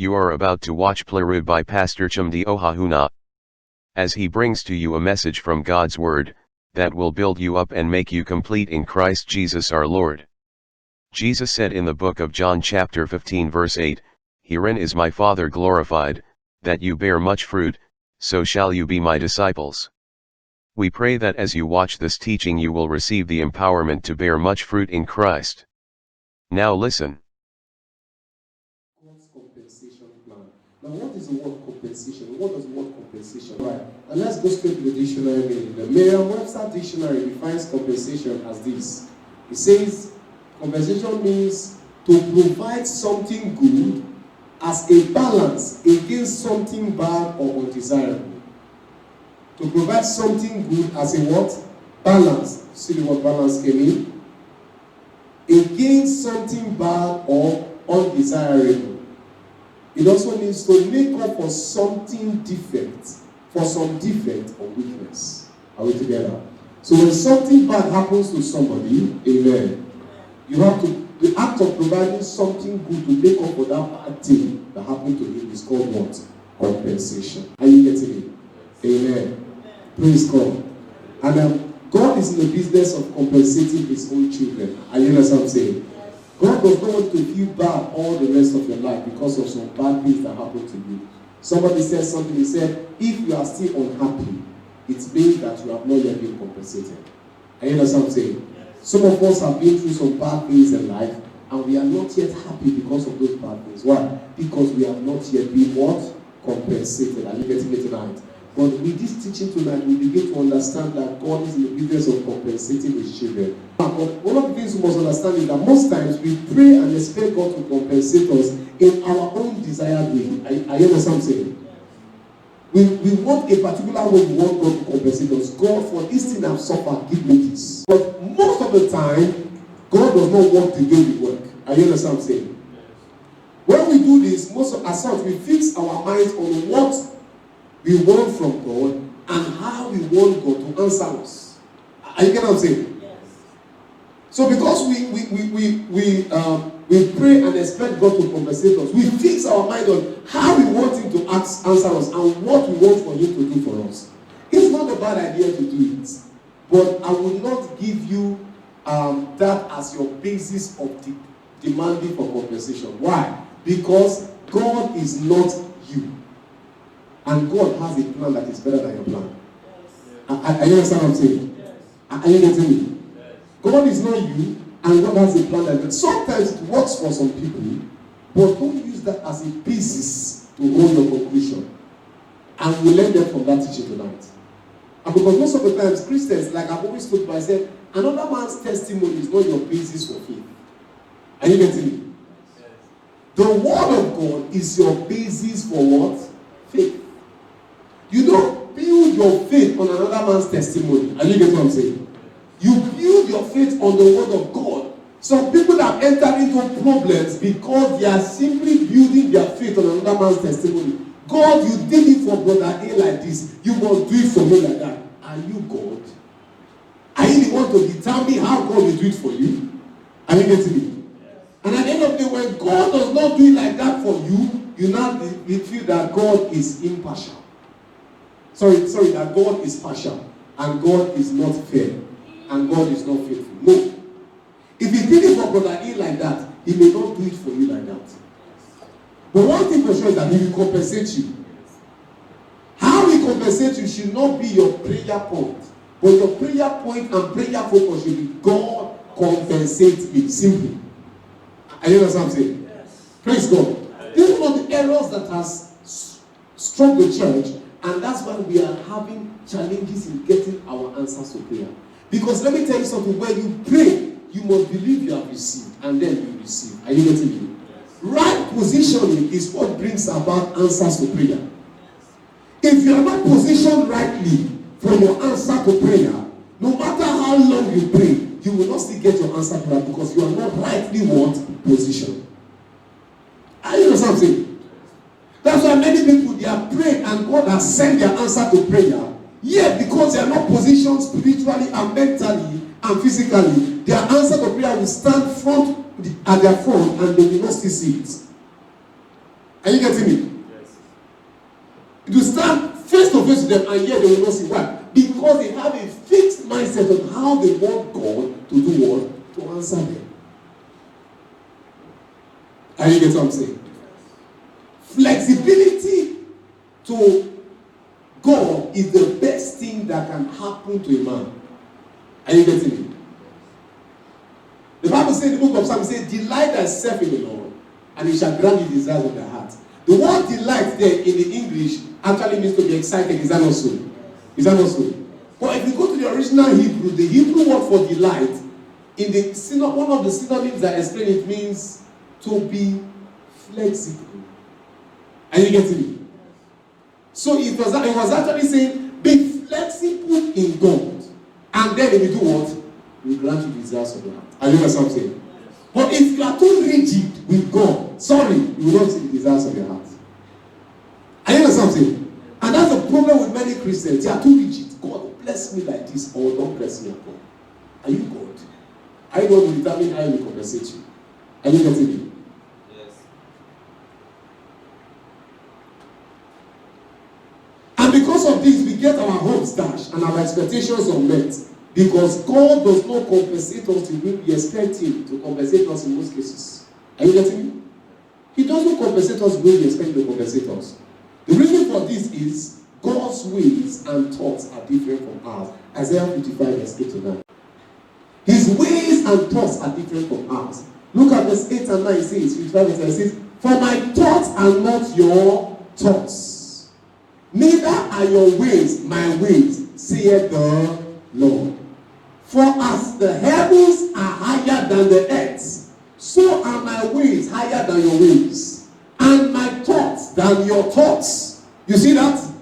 You are about to watch Plerud by Pastor Chumdi Ohahuna. As he brings to you a message from God's Word, that will build you up and make you complete in Christ Jesus our Lord. Jesus said in the book of John chapter 15 verse 8, "Herein is my Father glorified, that you bear much fruit, so shall you be my disciples." We pray that as you watch this teaching you will receive the empowerment to bear much fruit in Christ. Now listen. God's compensation plan. Now, what is the word compensation? What does the word compensation? Right. And let's go straight to the dictionary meaning. The Merriam-Webster dictionary defines compensation as this. It says, compensation means to provide something good as a balance against something bad or undesirable. To provide something good as a what? Balance. See the word balance came in? Against something bad or undesirable. It also means to make up for something defect, for some defect or weakness. Are we together? So when something bad happens to somebody, amen, you have to, the act of providing something good to make up for that bad thing that happened to him is called what? Compensation. Are you getting it? Amen. Praise God. And God is in the business of compensating his own children. Are you understand what I'm saying? God does not want to feel bad all the rest of your life because of some bad things that happen to you. Somebody said something, he said, if you are still unhappy, it means that you have not yet been compensated. Are you understand what I'm saying? Some of us have been through some bad things in life, and we are not yet happy because of those bad things. Why? Because we have not yet been what? Compensated. Are you getting it tonight? But with this teaching tonight, we begin to understand that God is in the business of compensating his children. But one of the things we must understand is that most times we pray and expect God to compensate us in our own desired way. I understand what I'm saying? We want a particular way we want God to compensate us. God, for this thing I've suffered, give me this. But most of the time, God does not want the way we work. I understand what I'm saying? When we do this, most of us, we fix our minds on what we want from God and how we want God to answer us. Are you getting what I'm saying? Yes. So because we pray and expect God to compensate us, we fix our mind on how we want him to answer us and what we want for him to do for us. It's not a bad idea to do it, but I will not give you that as your basis of demanding for compensation. Why? Because God is not you. And God has a plan that is better than your plan. Yes. Are you understand what I'm saying? Yes. Are you getting me? Yes. God is not you, and God has a plan that sometimes it works for some people, but don't use that as a basis to hold your conclusion. And we'll learn that from that teaching tonight. And because most of the times Christians, like I've always told myself, another man's testimony is not your basis for faith. Are you getting me? Yes. The word of God is your basis for what? Faith. You don't build your faith on another man's testimony. Are you getting what I'm saying? You build your faith on the word of God. Some people have entered into problems because they are simply building their faith on another man's testimony. God, you did it for brother A like this. You must do it for me like that. Are you God? Are you the one to determine how God will do it for you? Are you getting me? And at the end of the day, when God does not do it like that for you, you now feel that God is impartial. Sorry, that God is partial and God is not fair and God is not faithful. No. If he did it for brother E like that, he may not do it for you like that. But one thing for sure is that he will compensate you. How he compensates you should not be your prayer point. But your prayer point and prayer focus should be God compensate me. Simple. Are you understand what I'm saying? Yes. Praise God. This is one of the errors that has struck the church. And that's why we are having challenges in getting our answers to prayer. Because let me tell you something, when you pray, you must believe you have received, and then you receive. Are you getting me? Yes. Right positioning is what brings about answers to prayer. Yes. If you are not positioned rightly for your answer to prayer, no matter how long you pray, you will not still get your answer to prayer because you are not rightly what? Positioned. Are you understand what I'm saying? That's why many people, they are praying and God has sent their answer to prayer. Yet, because they are not positioned spiritually and mentally and physically, their answer to prayer will stand at their front and they will not still see it. Are you getting me? Yes. You stand face to face with them and yet they will not see. Why? Because they have a fixed mindset on how they want God to do what? To answer them. Are you getting what I'm saying? Flexibility to God is the best thing that can happen to a man. Are you getting it? The Bible says in the book of Psalms, it says, delight thyself in the Lord, and he shall grant you the desires of thy heart. The word delight there in the English actually means to be excited. Is that not so? Is that not so? But if you go to the original Hebrew, the Hebrew word for delight, in the one of the synonyms that explain it means to be flexible. Are you getting it? So it was actually saying, be flexible in God. And then if you do what? He will grant you the desires of your heart. Are you understand what I'm saying? But if you are too rigid with God, sorry, you will not see the desires of your heart. Are you understand what I'm saying? And that's the problem with many Christians. They are too rigid. God, bless me like this, or don't bless me at all. Are you God? Are you going to determine how you will compensate you? Are you getting me? Yes. And because of this, we get our hopes dashed and our expectations unmet. Because God does not compensate us the way we expect Him to compensate us in most cases. Are you getting me? He doesn't compensate us the way we expect Him to compensate us. The reason for this is God's ways and thoughts are different from ours. Isaiah 55 verse 8 to 9. His ways and thoughts are different from ours. Look at verse 8 and 9. It says, 55 verse 9, it says, for my thoughts are not your thoughts, neither are your ways my ways, saith the Lord. For as the heavens are higher than the earth, so are my ways higher than your ways, and my thoughts than your thoughts. You see that?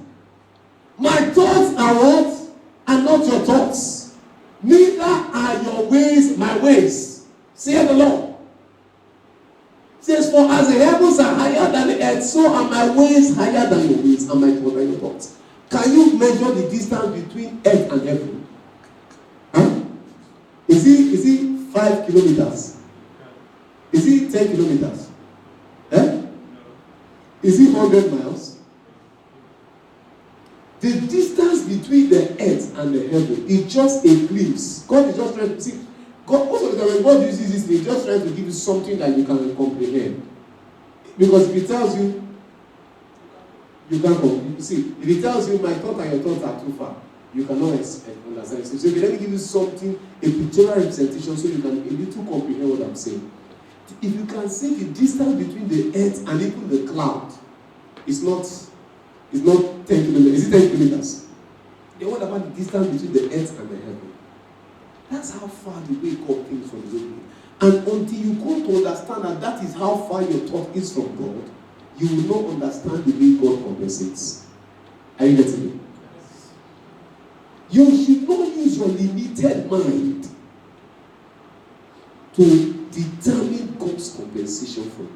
My thoughts are what? Are not your thoughts. Neither are your ways my ways, saith the Lord. It says, for as the heavens are higher than the earth, so are my ways higher than your ways, and my thoughts than your thoughts. Can you measure the distance between earth and heaven? Is it 5 kilometers? Is it 10 kilometers? Is it 100 miles? The distance between the earth and the heaven is just a glimpse. God is just trying to see. God, most of the time when God uses this, He's just trying to give you something that you can comprehend. Because if He tells you, you can't comprehend. See, if He tells you, my thoughts and your thoughts are too far, you cannot understand. So let me give you something, a pictorial representation, so you can a little comprehend what I'm saying. If you can see the distance between the earth and even the cloud, it's not 10 kilometers. Is it 10 kilometers? Then what about the distance between the earth and the heaven? That's how far the way God thinks from the way. And until you come to understand that is how far your thought is from God, you will not understand the way God compensates. Are you getting me? You should not use your limited mind to determine God's compensation for you.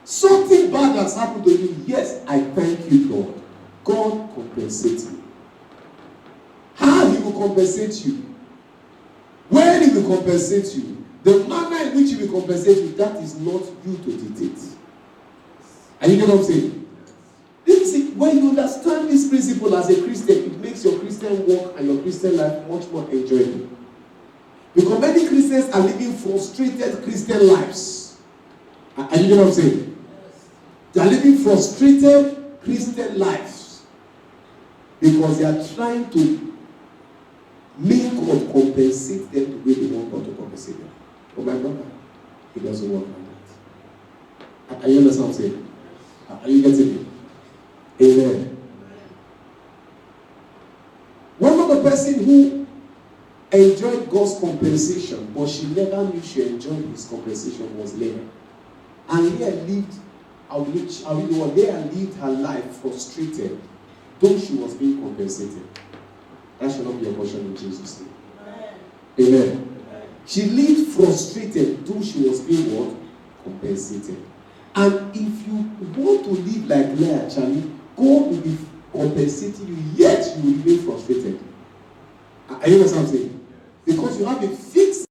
Something bad has happened to you. Yes, I thank you, God. God compensates me. How He will compensate you, when He will compensate you, the manner in which He will compensate you, that is not you to dictate. Are you getting what I'm saying? When you understand this principle as a Christian, it makes your Christian walk and your Christian life much more enjoyable. Because many Christians are living frustrated Christian lives. Are you getting what I'm saying? They are living frustrated Christian lives because they are trying to make God compensate them the way they want God to compensate them. But my brother, it doesn't work like that. Are you understand what I'm saying? Are you getting it? Amen. One of the person who enjoyed God's compensation, but she never knew she enjoyed His compensation, was Leah. And Leah lived her life frustrated, though she was being compensated. That shall not be a portion in Jesus' name. Amen. Amen. She lived frustrated, though she was being what? Compensated. And if you want to live like Leah, Charlie, God will be compensating you, yet you will remain frustrated. Are you understand what I'm saying? Because you have a fixed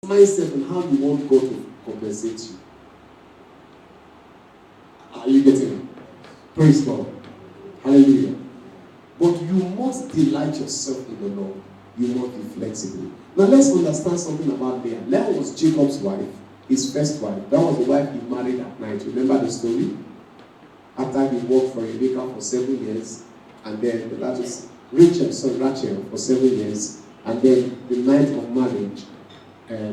mindset on how you want God to compensate you. Are you getting it? Praise God. Hallelujah. But you must delight yourself in the Lord. You must be flexible. Now let's understand something about Leah. Leah was Jacob's wife, his first wife. That was the wife he married at night. Remember the story? After he worked for Rebecca for 7 years, and then that was Rachel for 7 years, and then the night of marriage,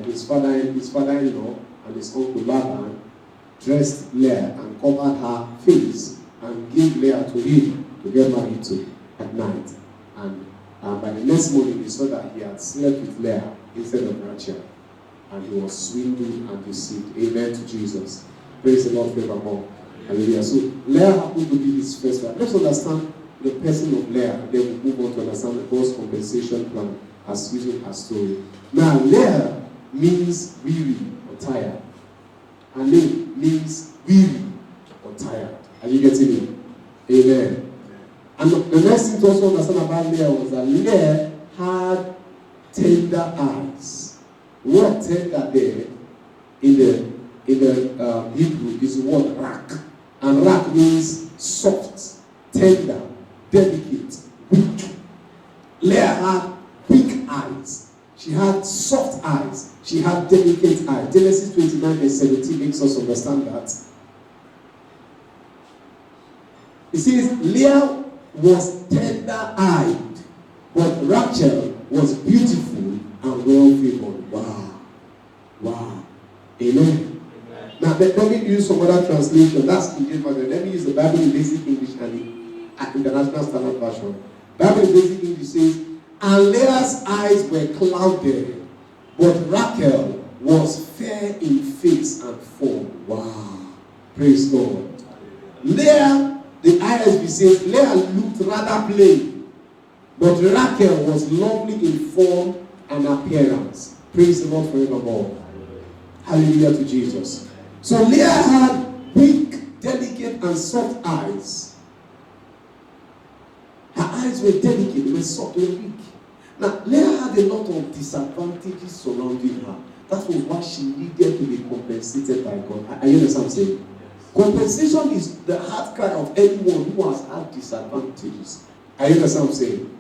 his father-in-law and his uncle Laban dressed Leah and covered her face and gave Leah to him to get married to at night. And by the next morning, he saw that he had slept with Leah instead of Rachel, and he was swindled and deceived. Amen to Jesus. Praise the Lord forevermore. Hallelujah. So Leah happened to be his first wife. Let's understand the person of Leah, and then we'll move on to understand God's compensation plan as using her story. Now, Leah means weary or tired. Her name means weary or tired. Are you getting it? Amen. And the next thing to also understand about Leah was that Leah had tender eyes. The word tender there in the Hebrew is the word rak. And rak means soft, tender, delicate, weak. Leah had weak eyes. She had soft eyes. She had delicate eyes. Genesis 29 and 17 makes us understand that. It says, Leah was tender-eyed, but Rachel was beautiful and well-favored. Wow. Wow. Amen. Now, let me use some other translation. That's King James Version. Let me use the Bible in Basic English and the International Standard Version. Bible in Basic English says, and Leah's eyes were clouded, but Rachel was fair in face and form. Wow. Praise God. Leah, the ISV says, Leah looked rather plain, but Rachel was lovely in form and appearance. Praise the Lord forevermore. Hallelujah to Jesus. So Leah had weak, delicate, and soft eyes. Her eyes were delicate, they were soft, they were weak. Now, Leah had a lot of disadvantages surrounding her. That was why she needed to be compensated by God. Are you understand what I'm saying? Compensation is the heart cry of anyone who has had disadvantages. Are you understand what I'm saying?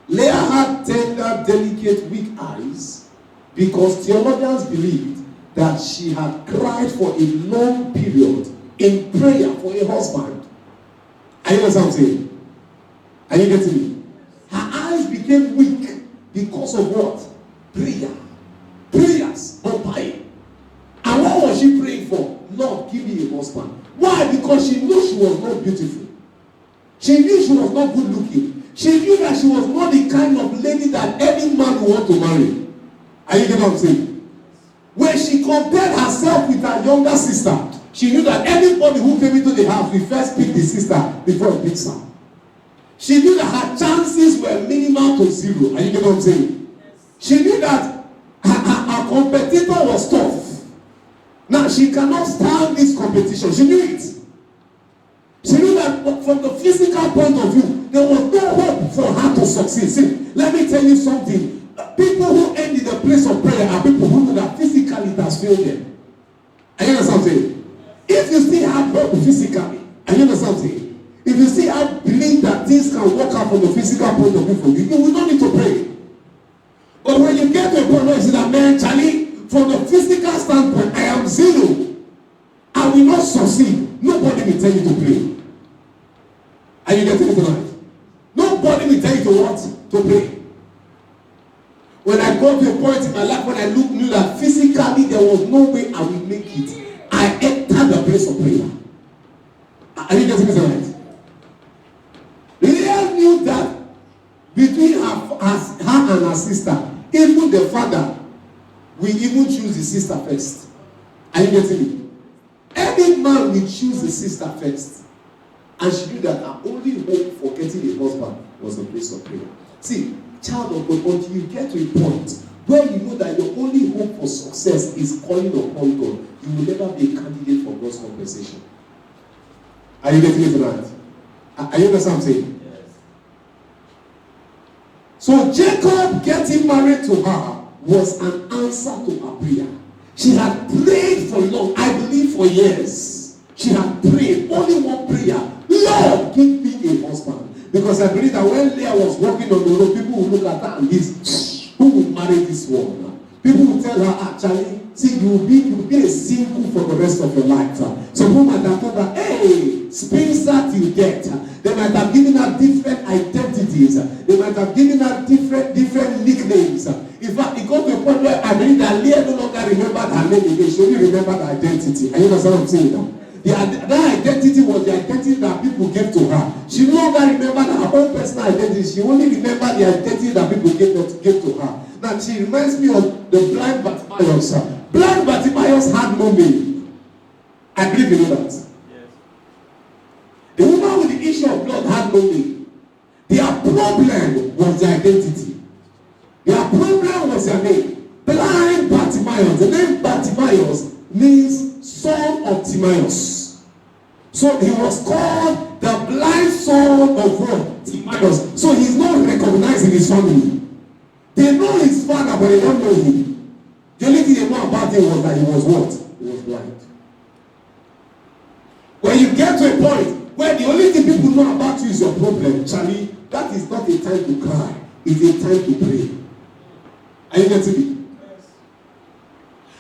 Leah had tender, delicate, weak eyes because theologians believed that she had cried for a long period in prayer for a husband. Are you understand what I'm saying? Are you getting me? Her eyes became weak because of what? Prayer. Prayers, not buying. And what was she praying for? Lord, give me a husband. Why? Because she knew she was not beautiful. She knew she was not good looking. She knew that she was not the kind of lady that any man would want to marry. Are you getting what I'm saying? When she compared herself with her younger sister, she knew that anybody who came into the house will first pick the sister before he picks her. She knew that her chances were minimal to zero. Are you getting what I'm saying? She knew that her competitor was tough. Now, she cannot stand this competition. She knew it. She knew that from the physical point of view, there was no hope for her to succeed. See, let me tell you something. People who end in the place of prayer are people who know that physically it has failed them. Are you understand what I'm saying? If you still have hope physically, are you understand what I'm saying? If you still have belief that things can work out from the physical point of view for you, you will not need to pray. But when you get to a point where you say that, man, Charlie, from the physical standpoint, I am zero. I will not succeed. Nobody will tell you to pray. Are you getting it tonight? Nobody will tell you to what? To pray. When I got to a point in my life when I knew that physically there was no way I will make it, I entered the place of prayer. Are you getting it tonight? Leah knew that between her and her sister, even the father will even choose the sister first. Are you getting me? Any man will choose the sister first. And she knew that her only hope for getting a husband was the place of prayer. See, child of God, until you get to a point where you know that your only hope for success is calling upon God, you will never be a candidate for God's compensation. Are you getting it tonight? Are you understand what I'm saying? Yes. So Jacob getting married to her was an answer to her prayer. She had prayed for long, I believe for years. She had prayed only one prayer. Lord, give me a husband. Because I believe that when Leah was walking on the road, people would look at her and this, who will marry this one? People will tell her, actually, see, you will be a single for the rest of your life. Some people might have told her, hey, spinster till death. They might have given her different identities. They might have given her different nicknames. In fact, it got to a point where I believe that Leah no longer remembered her name again. She only remembered her identity. Are you understand what I'm saying now? That identity was the identity that people gave to her. She no longer remembered her own personal identity. She only remembered the identity that people gave to her. Now she reminds me of the blind Bartimaeus. Blind Bartimaeus had no name. I believe you know that. Yes. The woman with the issue of blood had no name. Their problem was their identity. Their problem was their name. Blind Bartimaeus. The name Bartimaeus means son of Timaeus. So he was called the blind son of what? Timaeus. So he's not recognized in his family. They know his father, but they don't know him. The only thing they know about him was that he was what? He was blind. When you get to a point where the only thing people know about you is your problem, Charlie, that is not a time to cry. It's a time to pray. Are you getting me?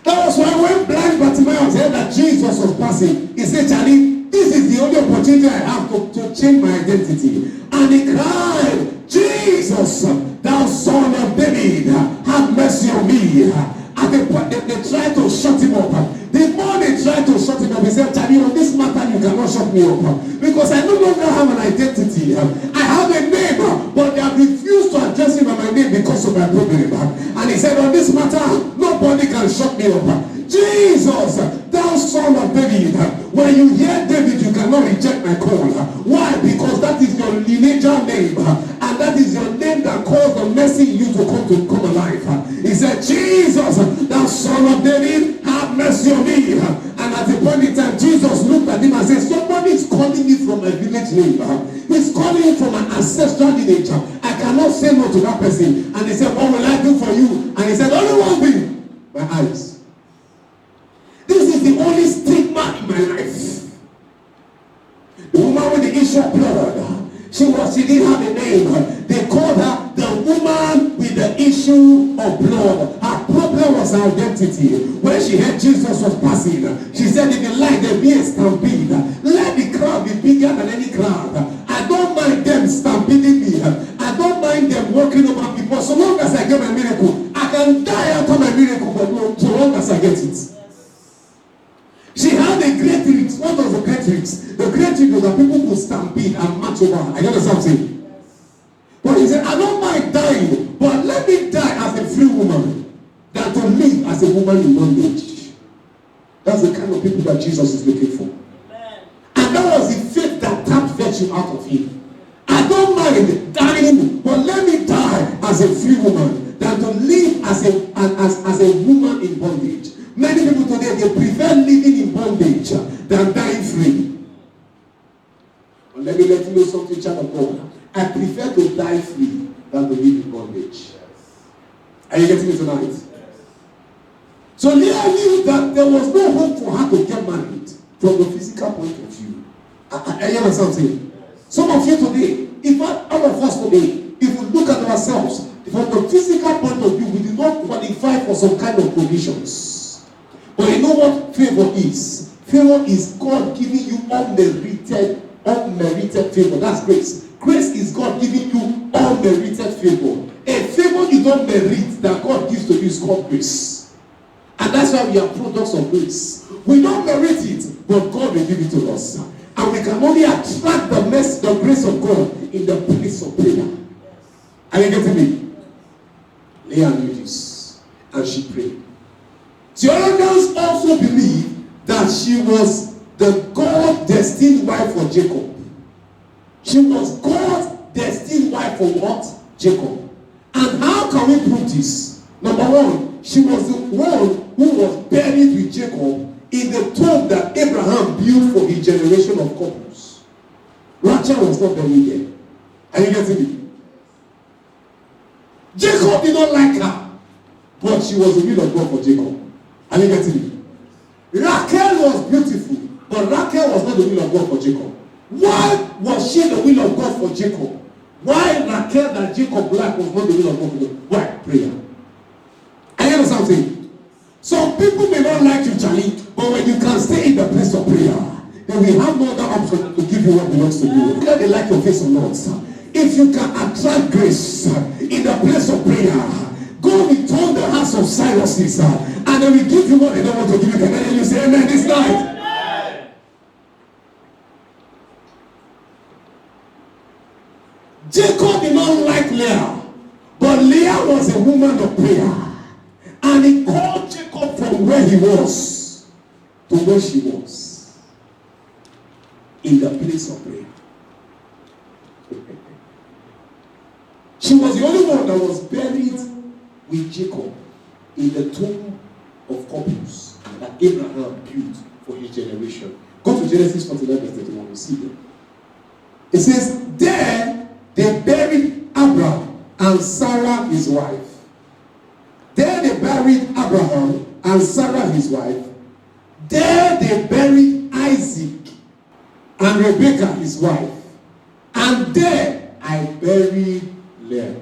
That was why when blind Bartimaeus heard that Jesus was passing, he said, Charlie, this is the only opportunity I have to change my identity. And he cried, Jesus, thou son of David, have mercy on me. And they tried to shut him up. The more they tried to shut him up, he said, Charlie, on this matter you cannot shut me up. Because I no longer have an identity. I have a name, but they have refused to address him by my name because of my problem. And he said, on this matter, nobody can shut me up. Jesus, thou son of David, when you hear David, you cannot reject my call. Why? Because that is your lineageal name. And that is your name that caused the mercy in you to come alive. He said, Jesus, thou son of David, have mercy on me. And at the point in time, Jesus looked at him and said, somebody is calling me from a village name. He's calling me from an ancestral lineage. I cannot say no to that person. And he said, what will I do for you? And he said, only one thing, my eyes. This is the only stigma in my life. The woman with the issue of blood, she didn't have a name. They called her the woman with the issue of blood. Her problem was her identity. When she heard Jesus was passing, she said, if you like, there be a stampede. Let the crowd be bigger than any crowd. I don't mind them stampeding me. I don't mind them walking over me. But so long as I get my miracle, I can die after my miracle, but no, so long as I get it. She had a great risk. What was the great risk? The great risk was that people could stampede and march over her. I understand what I'm saying? But he said, I don't mind dying, but let me die as a free woman than to live as a woman in bondage. That's the kind of people that Jesus is looking for. Amen. And that was the faith that tapped virtue out of him. I don't mind dying, but let me die as a free woman than to live as a woman in bondage. Many people today, they prefer living in bondage than dying free. But let me let you know something, child of God. I prefer to die free than to live in bondage. Are you getting me tonight? Yes. So Leah knew that there was no hope for her to get married from the physical point of view. Are you understand something? Yes. Some of you today, in fact, all of us today, if we look at ourselves, from the physical point of view, we do not qualify for some kind of provisions. But you know what favor is? Favor is God giving you unmerited favor. That's grace. Grace is God giving you unmerited favor. A favor you don't merit that God gives to you is called grace. And that's why we are products of grace. We don't merit it, but God will give it to us. And we can only attract the grace of God in the place of prayer. Are you getting me? Leah knew this. And she prayed. Theologians also believe that she was the God-destined wife for Jacob. She was God's destined wife for what? Jacob. And how can we prove this? Number one, she was the one who was buried with Jacob in the tomb that Abraham built for his generation of couples. Rachel was not buried there. Are you getting me? Jacob did not like her, but she was the will of God for Jacob. Are you getting me? Rachel was beautiful, But Rachel was not the will of God for Jacob. Why was she the will of God for Jacob? Why Rachel that Jacob liked was not the will of God for Jacob? Why? Prayer. I hear something. Some people may not like you, Charlie, but when you can stay in the place of prayer, then we have no other option to give you what belongs to you. Whether they like your face or not, if you can attract grace in the place of prayer, God will turn the hearts of Cyrus, and then we give you what they don't want to give you. And then you say, amen, this night. Jacob did not like Leah, but Leah was a woman of prayer. And he called Jacob from where he was to where she was, in the place of prayer. She was the only one that was buried with Jacob in the tomb of couples that Abraham built for his generation. Go to Genesis 49 verse 31, you see them. It says, there they buried Abraham and Sarah his wife. There they buried Abraham and Sarah his wife. There they buried Isaac and Rebekah his wife. And there I buried Leah.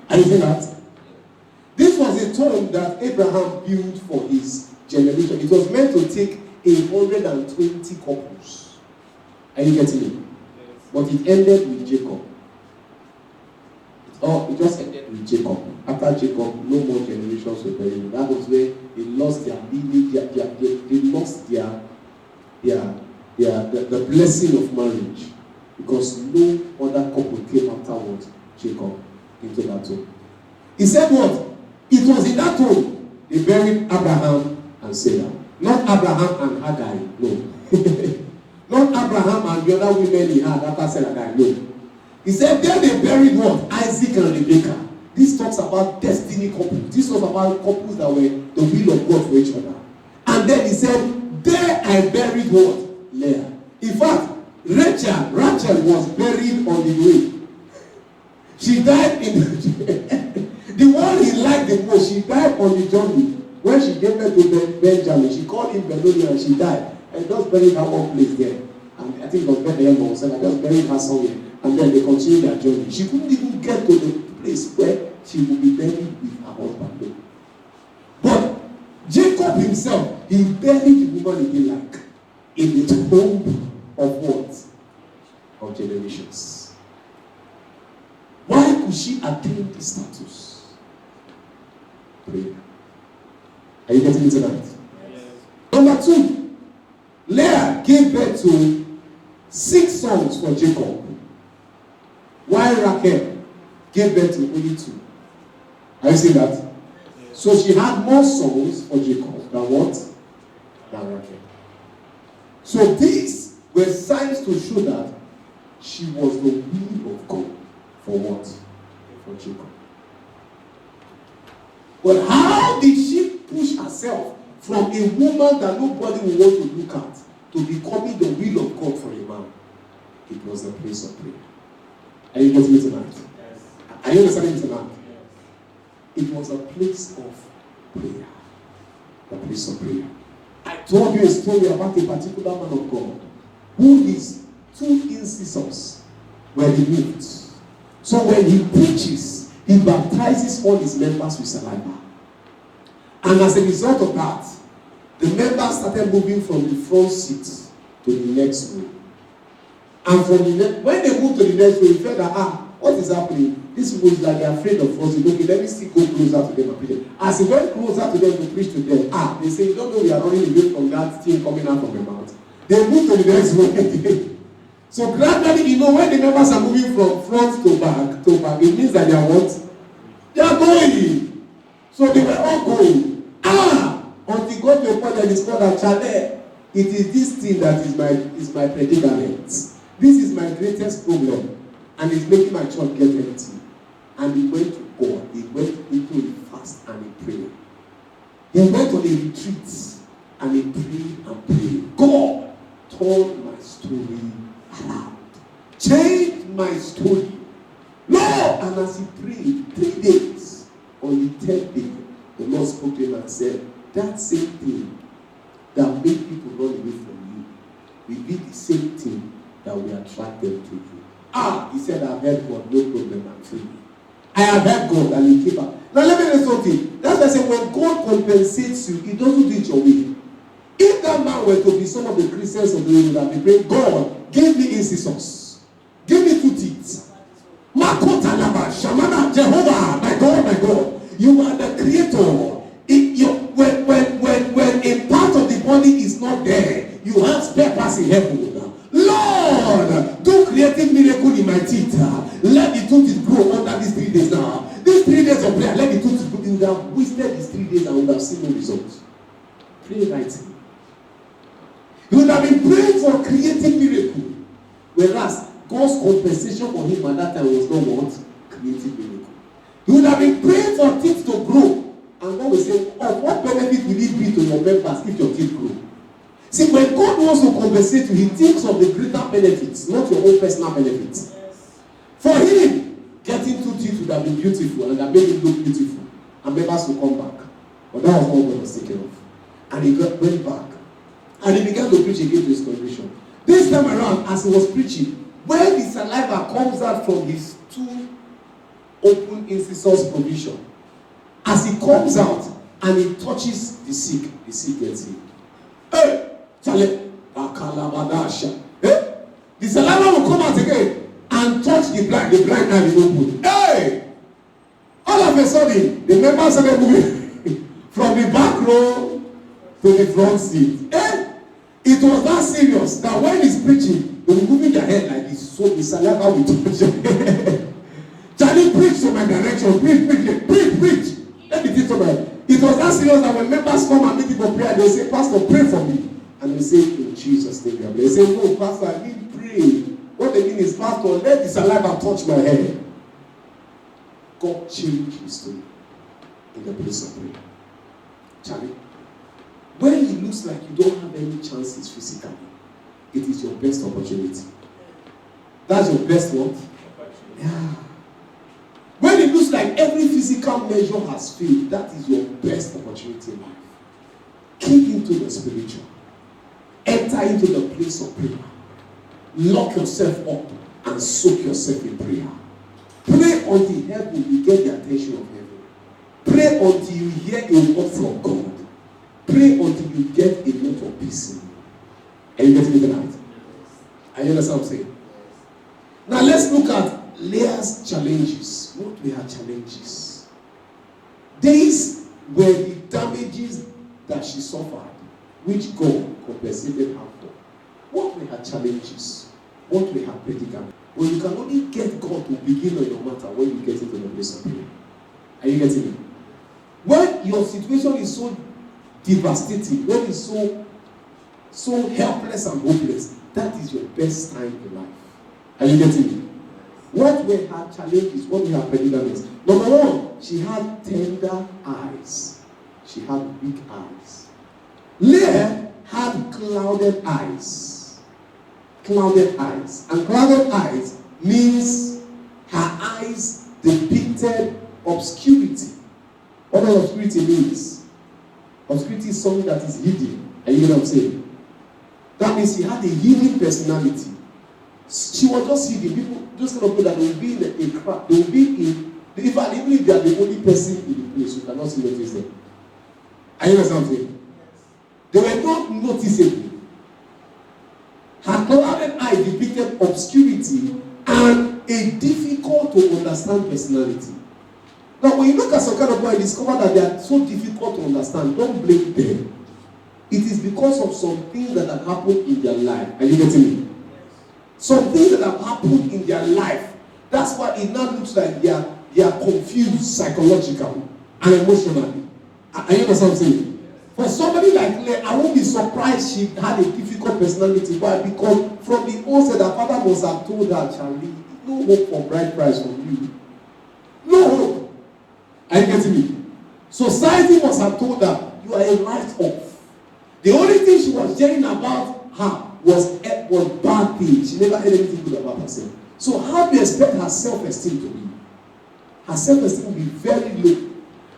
Are you seeing that? This was a tomb that Abraham built for his generation. It was meant to take 120 couples. Are you getting it? Yes. But it ended with Jacob. It just ended with Jacob. After Jacob, no more generations were buried. That was where they lost their meaning. They lost the blessing of marriage, because no other couple came afterwards Jacob into that tomb. He said what? It was in that tomb they buried Abraham and Sarah. Not Abraham and Hagar, no. Not Abraham and the other women he had after Sarah died, no. He said there they buried what? Isaac and Rebekah. This talks about destiny couples. This talks about couples that were the will of God for each other. And then he said, there I buried what? Leah. In fact, Rachel was buried on the way. She died in the one he liked the most. She died on the journey. When she gave birth to Benjamin, she called him Benoni and she died. And just buried her one place there. And I think it was Bethlehem or something. I just buried her somewhere. And then they continued their journey. She couldn't even get to the place where she would be buried with her husband. But Jacob himself, he buried the woman he didn't like in the tomb of what? Of generations. Why could she attain this status? Prayer. Are you getting it tonight? Yes. Number 2, Leah gave birth to 6 sons for Jacob, while Rachel gave birth to only 2. Are you seeing that? Yes. So she had more sons for Jacob than what? Than Rachel. So these were signs to show that she was the will of God for what? For Jacob. But how did she push herself from a woman that nobody will want to look at to becoming the will of God for a man? It was the place of prayer. Are you getting me tonight? Yes. Are you understanding me tonight? Yes. It was a place of prayer. The place of prayer. I told you a story about a particular man of God who is 2 incisors were removed. So when he preaches, he baptizes all his members with saliva. And as a result of that, the members started moving from the front seat to the next row. And from when they moved to the next row, he felt that, what is happening? This people is like they're afraid of us. Okay, let me still go closer to them and preach. As he went closer to them to preach to them, they say, you don't know we are running away from that thing coming out from the mouth. They moved to the next row again. So gradually, when the members are moving from front to back, it means that they are what? They are going. So they were all going. Until God to a point that is called a channel. It is this thing that is my predicament. This is my greatest problem. And it's making my church get empty. And he went to God. He went into a fast and he prayed. He went on a retreat and he prayed and prayed. God told my story around. Changed my story. Lord! And as he prayed 3 days, on the 10th day, the Lord spoke to him and said, that same thing that make people run away from you will be the same thing that will attract them to you. He said, I've heard God, no problem, I'm free. I have heard God, and he came back. Now let me tell you something. That's why I say when God compensates you, he doesn't do it your way. If that man were to be some of the Christians of the world that be praying, God, give me incisors. Give me 2 teeth. Makota lava, Shamana, Jehovah, my God, you are the creator. When a part of the body is not there, you have spare parts in heaven. Lord, do creative miracle in my teeth. Let the tooth grow under these 3 days now. These 3 days of prayer, let the tooth grow. You would have wasted these 3 days and would have seen no results. Pray right. You would have been praying for creative miracle. Whereas God's compensation for him at that time was not what? Creative miracle. You would have been praying for teeth to grow. And God will say, what benefit will it be to your members if your teeth grow? See, when God wants to compensate you, he thinks of the greater benefits, not your own personal benefits. Yes. For him, getting 2 teeth would have been beautiful and that made him look beautiful. And members will come back. But that was all God was taken off. And he went back. And he began to preach again to his congregation. This time around, as he was preaching, when the saliva comes out from his 2 open incisors provision, as he comes out and he touches the sick gets healed. Hey! Chale! Hey! The saliva will come out again and touch the blind eye will open. Hey! All of a sudden, the members started moving from the back row to the front seat. Hey! It was that serious that when he's preaching, they were moving their head like this, so the saliva will touch your head. Charlie, preach to my direction. Preach. Let me teach somebody. It was that serious that when members come and meet for prayer, they say, Pastor, pray for me. And they say, in Jesus' name. They say, no, Pastor, I need pray. What they mean is, Pastor, let the saliva touch my head. God changed his story in the place of prayer. Charlie, when it looks like you don't have any chances physically, it is your best opportunity. That's your best what? Yeah. When it looks like every physical measure has failed, that is your best opportunity in life. Keep into the spiritual. Enter into the place of prayer. Lock yourself up and soak yourself in prayer. Pray until heaven will get the attention of heaven. Pray until you hear a word from God. Pray until you get a lot of peace in you. Are you getting it tonight? Are you understand what I'm saying? Now let's look at Leah's challenges. What were her challenges? These were the damages that she suffered, which God compensated her for. What were her challenges? What were her predicaments? Well, you can only get God to begin on your matter when you get into the place of prayer. Are you getting it? When your situation is so devastating, when it's so helpless and hopeless, that is your best time in life. Are you getting it? What were her challenges? What were her predicaments? Number one, she had tender eyes. She had weak eyes. Leah had clouded eyes. Clouded eyes. And clouded eyes means her eyes depicted obscurity. What does obscurity means? Obscurity is something that is hidden. Are you know what I'm saying? That means she had a hidden personality. She was just hidden. People just kind of know that they will be in a crowd. They will be in, even if they are the only person in the place, you cannot see notice them. Are you know something? They were not noticeable. Her clouded eye depicted obscurity and a difficult to understand personality. Now, when you look at some kind of people and discover that they are so difficult to understand, don't blame them. It is because of some things that have happened in their life. Are you getting me? Some things that have happened in their life. That's why it now looks like they are confused psychologically and emotionally. Are you understand what I'm saying? For somebody like Leah, I won't be surprised she had a difficult personality. Why? Because from the onset, her father must have told her, Charlie, no hope for bride price from you. No hope. Are you getting me? Society must have told her, you are a write-off. The only thing she was hearing about her was bad things. She never heard anything good about herself. So how do you expect her self-esteem to be? Her self-esteem will be very low.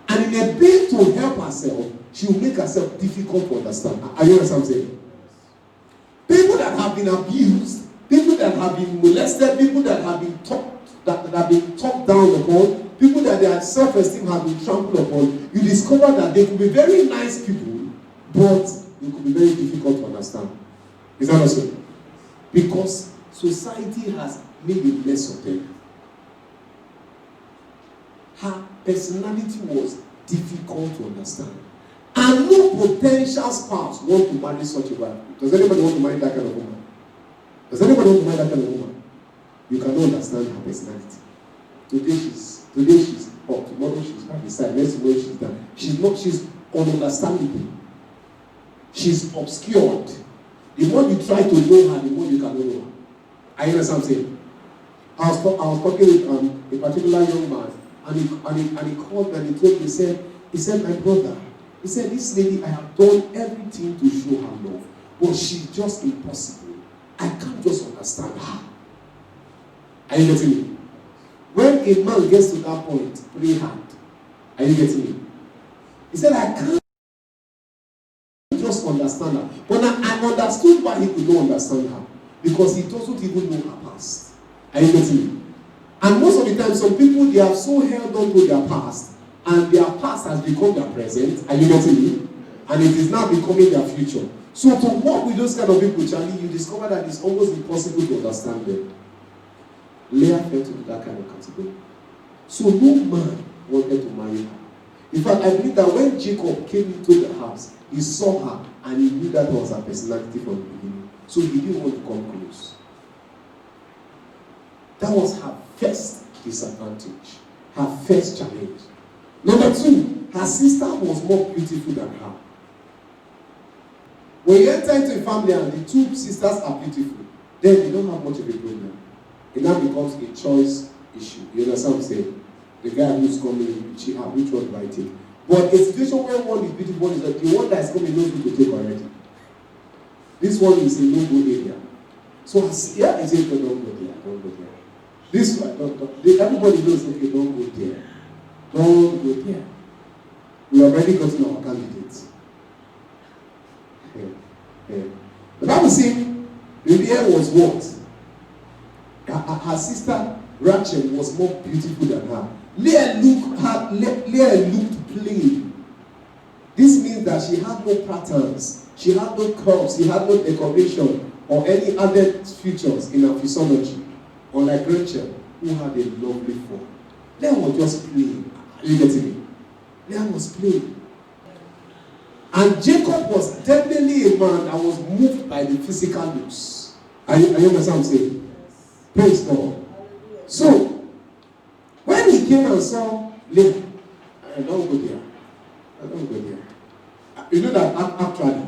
And in a bid to help herself, she will make herself difficult to understand. Are you understand what I'm saying? People that have been abused, people that have been molested, people that have been talked down upon, people that their self-esteem have been trampled upon, you discover that they could be very nice people, but they could be very difficult to understand. Is that also? Because society has made a mess of them. Her personality was difficult to understand. And no potential spouse want to marry such a wife. Does anybody want to marry that kind of woman? Does anybody want to marry that kind of woman? You cannot understand her personality. Today she's up, tomorrow she's back beside, next tomorrow she's down. She's ununderstandable. She's obscured. The more you try to know her, the more you can know her. I understand what I'm saying? I was talking with a particular young man, and he called me and he told me, he said, my brother, he said, this lady, I have done everything to show her love, but she's just impossible. I can't just understand her. Are you getting me? When a man gets to that point, pray hard. Are you getting me? He said, I can't just understand her. But I understood why he could not understand her. Because he doesn't even know her past. Are you getting me? And most of the time, some people, they are so held on to their past, and their past has become their present. Are you getting me? And it is now becoming their future. So to work with those kind of people, Charlie, you discover that it's almost impossible to understand them. Leah fell into that kind of category. So no man wanted to marry her. In fact, I believe that when Jacob came into the house, he saw her and he knew that was her personality from the beginning. So he didn't want to come close. That was her first disadvantage, her first challenge. Number two, her sister was more beautiful than her. When you enter into a family and the two sisters are beautiful, then you don't have much of a problem. It now becomes a choice issue. You understand what I'm saying? The guy who's coming, which one do I take? But a situation where one is beautiful, one is not, the one that is coming knows who to take already. This one is a no-go area. So I say, don't go there, don't go there. This one, everybody knows, okay, don't go there. Don't go there. We already gotten our candidates. The Bible says, Leah was what? Her sister Rachel was more beautiful than her. Leah looked plain. This means that she had no patterns, she had no curves, she had no decoration or any added features in her physiology. Unlike Rachel, who had a lovely form. Leah was just plain. Are you getting me? Leah was plain. And Jacob was definitely a man that was moved by the physical looks. Are you understand what I'm saying? Praise God. So, when he came and saw Leah, I don't go there. You know that actually,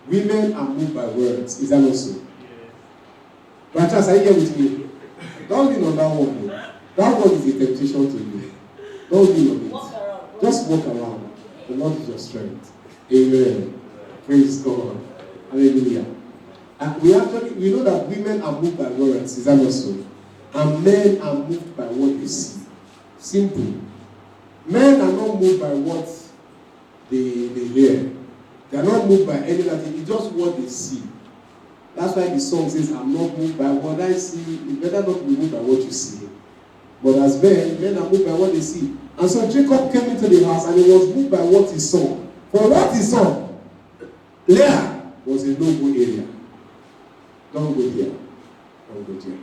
women are moved by words. Is that not so? But as I hear with me, don't lean on that one. That one is a temptation to you. Don't lean on it. Just walk around. The Lord is your strength. Amen. Praise God. Hallelujah. And we know that women are moved by words. Is that not so? And men are moved by what they see. Simple. Men are not moved by what they hear. They are not moved by anything. It's just what they see. That's why the song says, I'm not moved by what I see. It's better not to be moved by what you see. But as men are moved by what they see. And so Jacob came into the house and he was moved by what he saw. For what he saw, Leah was a no-go area. Don't go there. Don't go there.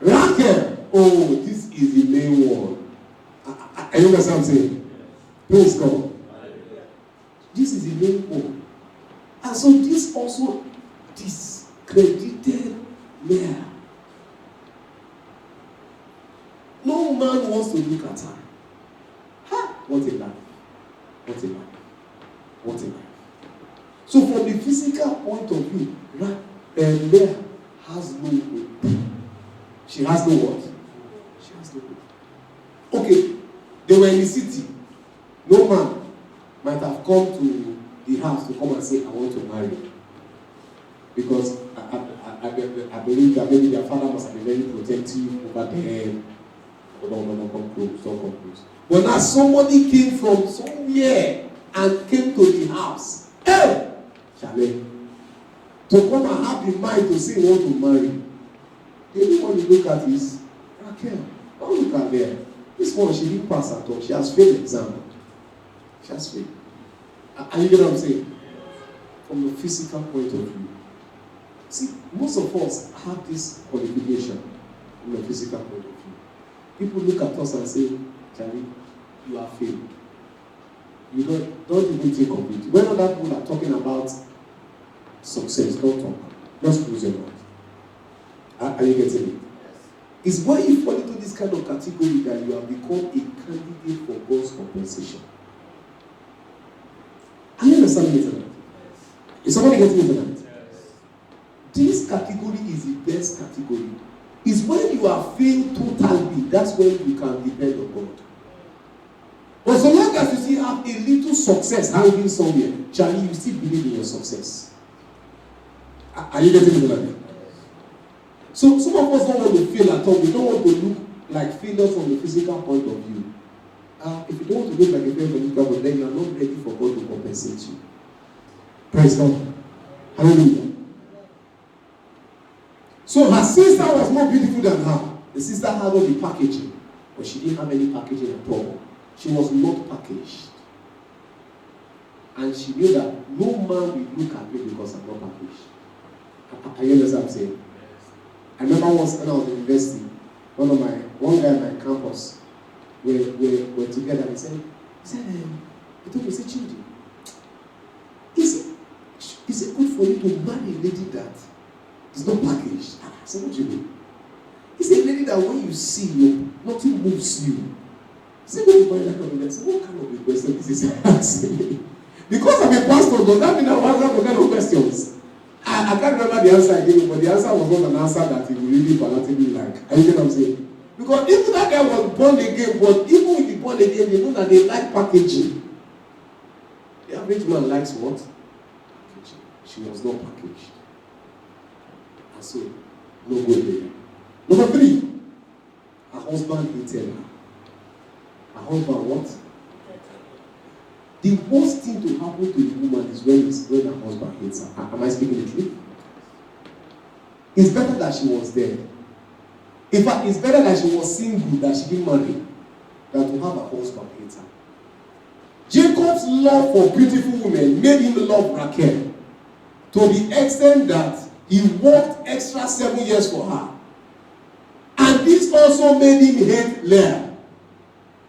Rachel, oh, this is the main one. Are you understand what I'm saying? Praise God. This is the main one. And so this also discredited Leah. No man wants to look at her. Ha! What a life. What a life. What a life. So from the physical point of view, Leah has no hope. She has no what? She has no hope. Okay, they were in the city. No man might have come to the house to come and say, I want to marry. Because I believe that maybe their father must have been very protective over them. Don't come close. But now somebody came from somewhere and came to the house. Hey! Charlie. To come and have the mind to say he want to marry. The only one you look at is Raquel. Don't look at there. This one, she didn't pass at all. She has failed exam. She has failed. Are you getting what I'm saying? From the physical point of view. See, most of us have this qualification from the physical point of view. People look at us and say, Charlie, you are failed. You don't even think of it. When other people are talking about success, don't talk. Just close your mouth. Are you getting it? It's when you fall into this kind of category that you have become a candidate for God's compensation. Are you understanding it tonight? Is somebody getting it tonight? This category is the best category. It's when you are failed totally, that's when you can depend on God. But so long as you still have a little success hanging somewhere, Charlie, you still believe in your success. Are you getting it tonight? So some of us don't want to fail at all. We don't want to look like failures from the physical point of view. If you don't want to look like a failure from the physical point, then you are not ready for God to compensate you. Praise God. Hallelujah. So her sister was more beautiful than her. The sister had all the packaging, but she didn't have any packaging at all. She was not packaged. And she knew that no man will look at me because I'm not packaged. Are you understand what I'm saying? I remember once when I was in university, one guy in my campus, we're together. He said, he told me, Chidi, is it good for you to marry a lady that is not packaged? I said, what do you mean? He said, a lady that when you see you, nothing moves you. He said, when you find that kind of, I said, what kind of a question this is asking me? Because I'm a pastor, does that mean I will answer the kind of questions? I can't remember the answer I gave him, but the answer was not an answer that he would really palatable like. Are you get what I'm saying? Because even that guy was born again, but even if he born again, they know that they like packaging. The average man likes what? Packaging. She was not packaged. And so, no good there. Number 3, her husband hated her. Her husband what? The worst thing to happen to a woman is when her husband hates her. Am I speaking the truth? It's better that she was dead. In fact, it's better that she was single, that she didn't marry, than to have a husband hate her. Jacob's love for beautiful women made him love Raquel to the extent that he worked extra 7 years for her. And this also made him hate Leah.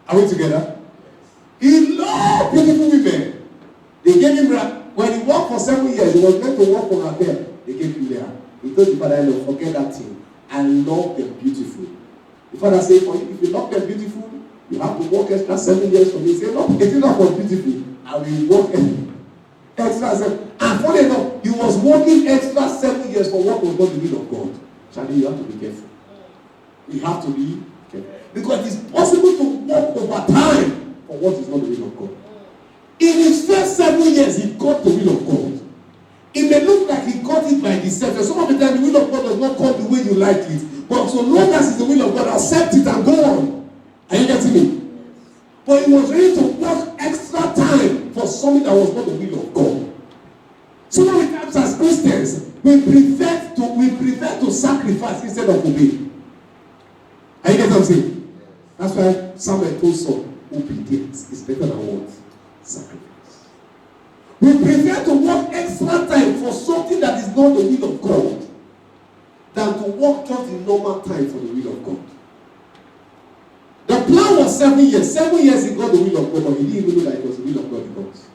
Are we together? He loved beautiful women. They gave him, when he worked for 7 years, he was meant to work for Raquel. They gave him Leah. He told the father, forget that thing. I love them beautiful. The father said, if you love them beautiful, you have to work extra 7 years for me. He said, no, it is not for beautiful. I will work extra 7. And funny enough, he was working extra 7 years for what was not the will of God. Charlie, you have to be careful. You have to be careful. Because it is possible to work over time for what is not the will of God. In his first 7 years, he got the will of God. It may look like he got it by deception. Some of the time, the will of God does not come the way you like it. But so long as it's the will of God, accept it and go on. Are you getting me? But he was ready to work extra time for something that was not the will of God. So many times as Christians, we prefer to sacrifice instead of obey. Are you getting what I'm saying? That's why Samuel told Saul, obedience is better than what? Sacrifice. We prefer to work extra time for something that is not the will of God than to work just the normal time for the will of God. The plan was 7 years. 7 years he got the will of God, but he didn't even know that it was the will of God because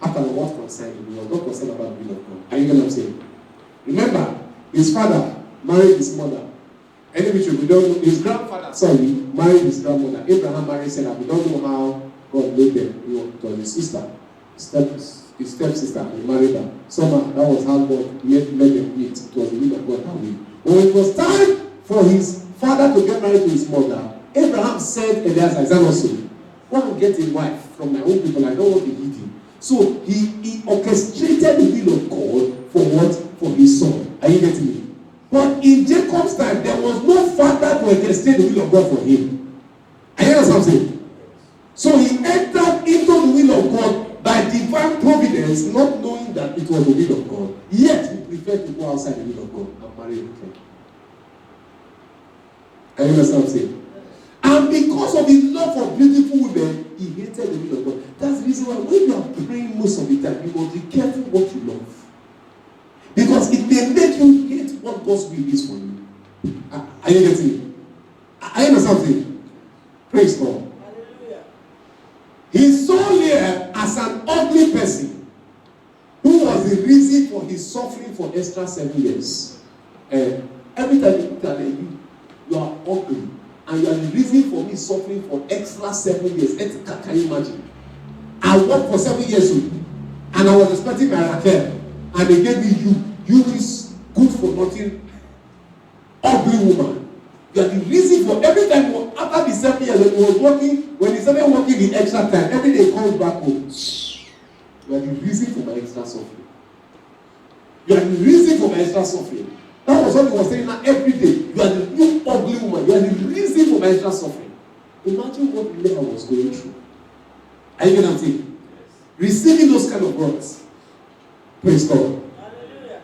after the what concerned him, he was not concerned about the will of God. Are you getting what I'm saying? Remember, his father married his mother. Anyway, we don't know. His grandfather, married his grandmother. Abraham married Sarah. We don't know how God made them. It was his sister, his stepsister, he married her. Somehow, that was how God made them meet. It was the will of God that way. But when it was time for his father to get married to his mother, Abraham said, Eliezer, is that also? Go and get a wife from my own people. I don't want to eat him. So he orchestrated the will of God for what? For his son. Are you getting me? But in Jacob's time, there was no father to orchestrate the will of God for him. Are you understand what I'm saying? So he entered into the will of God by the divine providence, not knowing that it was the will of God, yet he preferred to go outside the will of God and marry Rachel. Are you understand what I'm saying? And because of his love for beautiful women, he hated the will of God. That's the reason why when you are praying most of the time, you must be careful what you love. Because it may make you hate what God's will is for you. Are you getting it? Are you understand something? Praise God. Hallelujah. He saw Leah as an ugly person who was the reason for his suffering for extra 7 years. Every time you look at you are ugly. And you are the reason for me suffering for extra 7 years. Can you imagine? I worked for 7 years and I was expecting my Raquel. And they gave me you. You is good for nothing. Ugly woman. You are the reason for every time after the 7 years when he was working, when he started working the extra time, every day he comes back home. You are the reason for my extra suffering. You are the reason for my extra suffering. That was what he was saying now every day. You are the new ugly woman. You are the reason for my extra suffering. Imagine what Leah was going through. Are you getting what I'm saying? Receiving those kind of words. Praise God. Hallelujah.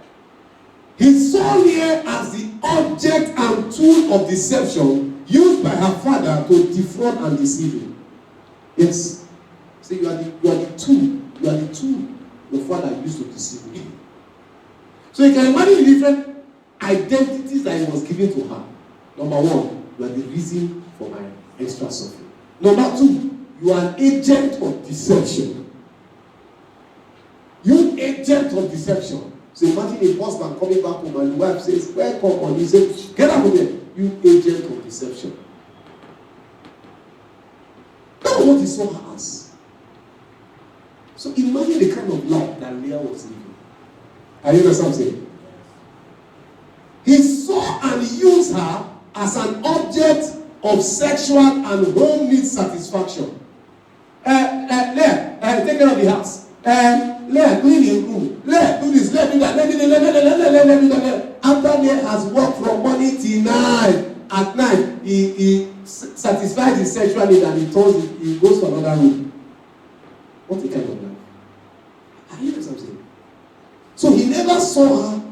He saw Leah as the object and tool of deception used by her father to defraud and deceive him. Yes. See, you are the tool. You are the tool your father used to deceive him. So you can imagine the different identities that he was giving to her. Number one, you are the reason for my extra suffering. Number two, you are an agent of deception. You agent of deception. So imagine a husband coming back home and the wife says, welcome on. He says, get out of here. You agent of deception. That's what he saw her as. So imagine the kind of life that Leah was living. Are you understand what I'm saying? He saw and used her as an object of sexual and home need satisfaction. Leah, take care of the house. Leah, clean your room. Leah, do this. Leah, do that. Leah, do that. After Leah has worked from morning till night, at night, he satisfies his sexual need and he goes to another room. What a kind of life. Are you understand what I'm saying? So he never saw her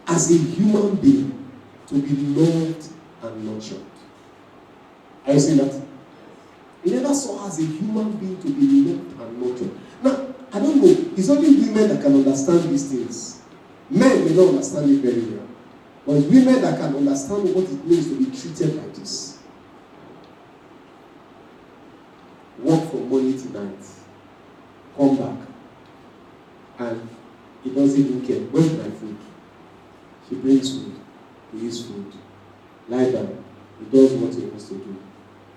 as a human being to be loved and nurtured. Are you seeing that? He never saw her as a human being to be loved and nurtured. Now, I don't know. It's only women that can understand these things. Men may not understand it very well. But it's women that can understand what it means to be treated like this. Work from morning to night. Come back. And he doesn't even care. Where's my food? He brings food. He eats food. Lie down. He does what he wants to do.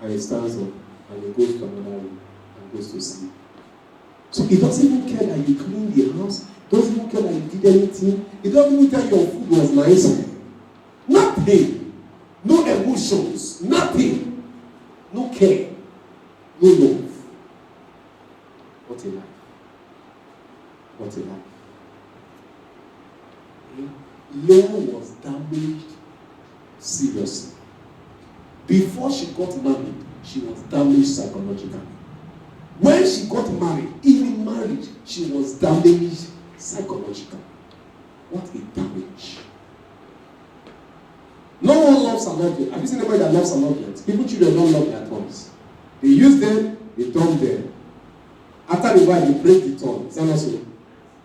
And he stands up. And he goes to another room. And goes to sleep. So he doesn't even care that you cleaned the house. He doesn't even care that you did anything. He doesn't even tell your food was nice. Nothing. No emotions. Nothing. No care. No love. What a life. What a life. Leah was damaged seriously. Before she got married, she was damaged psychologically. When she got married, in marriage, she was damaged psychologically. What a damage. No one loves an object. Have you seen anybody that loves an object? People, children don't love their toys. They use them, they dump them. After a while, they break the toy. Is that not so?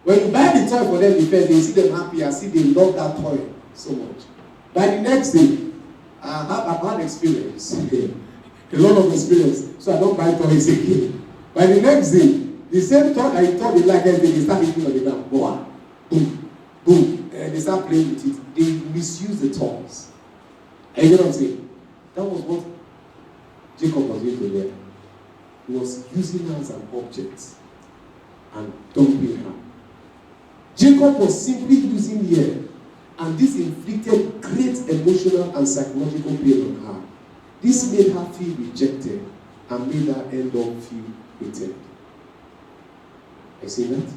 When you buy the toy for them, they see them happy and see they love that toy so much. By the next day, I've had experience. A lot of experience. So I don't buy toys again. By the next day, the same toy I thought they like everything, they start hitting on the ground. Boom, boom, boom. And they start playing with it. They misuse the toys. And you know what I'm saying? That was what Jacob was doing to Leah. He was using her as an object and dumping her. Jacob was simply using Leah, and this inflicted great emotional and psychological pain on her. This made her feel rejected and made her end up feel hated. You see that? Do